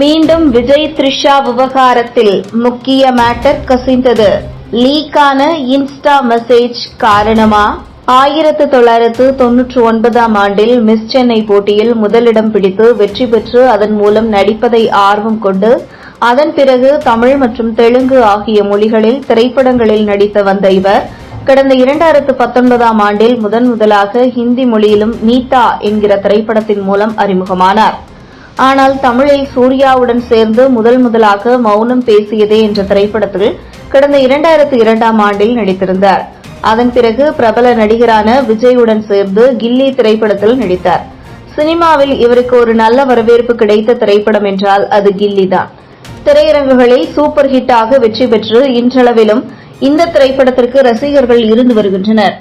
மீண்டும் விஜய் த்ரிஷா விவகாரத்தில் முக்கிய மேட்டர் கசிந்தது. லீக்கான இன்ஸ்டா மெசேஜ் காரணமா? 1999ஆம் ஆண்டில் மிஸ் சென்னை போட்டியில் முதலிடம் பிடித்து வெற்றி பெற்று அதன் மூலம் நடிப்பதை ஆர்வம் கொண்டு அதன் பிறகு தமிழ் மற்றும் தெலுங்கு ஆகிய மொழிகளில் திரைப்படங்களில் நடித்து வந்த இவர் கடந்த 2019ஆம் ஆண்டில் முதலாக ஹிந்தி மொழியிலும் மீதா என்கிற திரைப்படத்தின் மூலம் அறிமுகமானார். ஆனால் தமிழில் சூர்யாவுடன் சேர்ந்து முதலாக மௌனம் பேசியதே என்ற திரைப்படத்தில் கடந்த 2002ஆம் ஆண்டில் நடித்திருந்தார். அதன் பிறகு பிரபல நடிகரான விஜயுடன் சேர்ந்து கில்லி திரைப்படத்தில் நடித்தார். சினிமாவில் இவருக்கு ஒரு நல்ல வரவேற்பு கிடைத்த திரைப்படம் என்றால் அது கில்லிதான். திரையரங்குகளில் சூப்பர் ஹிட்டாக வெற்றி பெற்று இன்றளவிலும் இந்த திரைப்படத்திற்கு ரசிகர்கள் இருந்து வருகின்றனர்.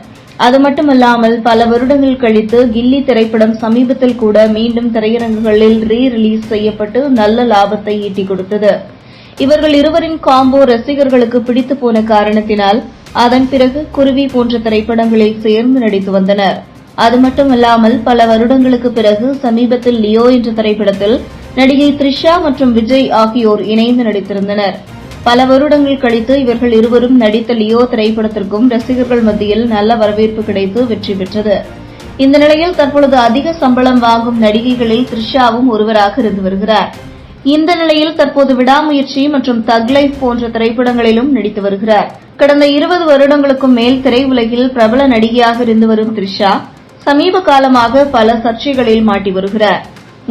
அது மட்டுமல்லாமல் பல வருடங்கள் கழித்து கில்லி திரைப்படம் சமீபத்தில் கூட மீண்டும் திரையரங்குகளில் ரீ-ரிலீஸ் செய்யப்பட்டு நல்ல லாபத்தை ஈட்டிக் கொடுத்தது. இவர்கள் இருவரின் காம்போ ரசிகர்களுக்கு பிடித்து போன காரணத்தினால் அதன் பிறகு குருவி போன்ற திரைப்படங்களில் சேர்ந்து நடித்து வந்தனர். அது மட்டுமல்லாமல் பல வருடங்களுக்கு பிறகு சமீபத்தில் லியோ என்ற திரைப்படத்தில் நடிகை த்ரிஷா மற்றும் விஜய் ஆகியோர் இணைந்து நடித்திருந்தனர். பல வருடங்கள் கழித்து இவர்கள் இருவரும் நடித்த லியோ திரைப்படத்திற்கும் ரசிகர்கள் மத்தியில் நல்ல வரவேற்பு கிடைத்து வெற்றி பெற்றது. இந்த நிலையில் தற்பொழுது அதிக சம்பளம் வாங்கும் நடிகைகளில் த்ரிஷாவும் ஒருவராக இருந்து வருகிறார். இந்த நிலையில் தற்போது விடாமுயற்சி மற்றும் தக் லைஃப் போன்ற திரைப்படங்களிலும் நடித்து வருகிறார். கடந்த 20 வருடங்களுக்கும் மேல் திரையுலகில் பிரபல நடிகையாக இருந்து வரும் த்ரிஷா சமீப காலமாக பல சர்ச்சைகளில் மாட்டி வருகிறார்.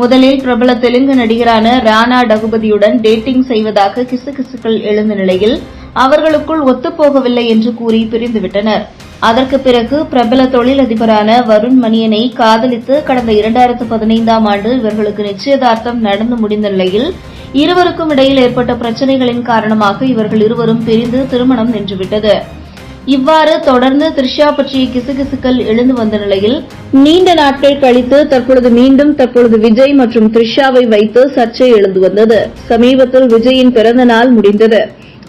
முதலில் பிரபல தெலுங்கு நடிகரான ராணா டகுபதியுடன் டேட்டிங் செய்வதாக கிசுகிசுக்கள் எழுந்த நிலையில் அவர்களுக்குள் ஒத்துப்போகவில்லை என்று கூறி பிரிந்துவிட்டனர். அதற்கு பிறகு பிரபல தொழிலதிபரான வருண் மணியனை காதலித்து கடந்த 2015ஆம் ஆண்டு இவர்களுக்கு நிச்சயதார்த்தம் நடந்து முடிந்த நிலையில் இருவருக்கும் இடையில் ஏற்பட்ட பிரச்சினைகளின் காரணமாக இவர்கள் இருவரும் பிரிந்து திருமணம் நின்றுவிட்டது. இவ்வாறு தொடர்ந்து த்ரிஷா பற்றிய கிசுகிசுக்கள் எழுந்து வந்த நிலையில் நீண்ட நாட்கள் கழித்து தற்பொழுது விஜய் மற்றும் த்ரிஷாவை வைத்து சர்ச்சை எழுந்து வந்தது. சமீபத்தில் விஜயின் பிறந்த நாள் முடிந்தது.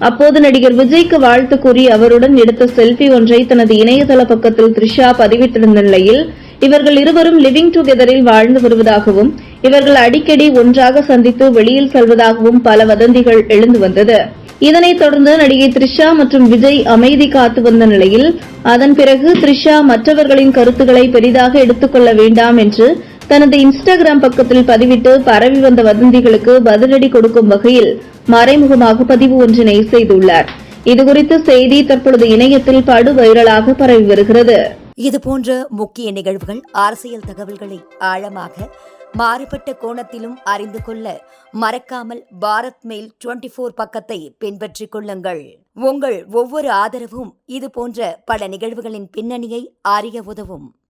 அப்போது நடிகர் விஜய்க்கு வாழ்த்து கூறி அவருடன் எடுத்த செல்பி ஒன்றை தனது இணையதள பக்கத்தில் த்ரிஷா பதிவிட்டிருந்த நிலையில் இவர்கள் இருவரும் லிவிங் டுகெதரில் வாழ்ந்து வருவதாகவும் இவர்கள் அடிக்கடி ஒன்றாக சந்தித்து வெளியில் செல்வதாகவும் பல வதந்திகள் எழுந்து வந்தது. இதனைத் தொடர்ந்து நடிகை த்ரிஷா மற்றும் விஜய் அமைதி காத்து வந்த நிலையில் அதன் பிறகு த்ரிஷா மற்றவர்களின் கருத்துக்களை பெரிதாக எடுத்துக் கொள்ள வேண்டாம் என்று தனது இன்ஸ்டாகிராம் பக்கத்தில் பதிவிட்டு பரவி வந்த வதந்திகளுக்கு பதிலடி கொடுக்கும் வகையில் மறைமுகமாக பதிவு ஒன்றினை செய்துள்ளார். இதுகுறித்த செய்தி தற்பொழுது இணையத்தில் படு வைரலாக பரவி வருகிறது. இதுபோன்ற முக்கிய நிகழ்வுகள், அரசியல் தகவல்களை ஆழமாக மாறுபட்ட கோணத்திலும் அறிந்து கொள்ள மறக்காமல் பாரத் மெயில் 24 பக்கத்தை பின்பற்றிக் கொள்ளுங்கள். உங்கள் ஒவ்வொரு ஆதரவும் இதுபோன்ற பல நிகழ்வுகளின் பின்னணியை அறிய உதவும்.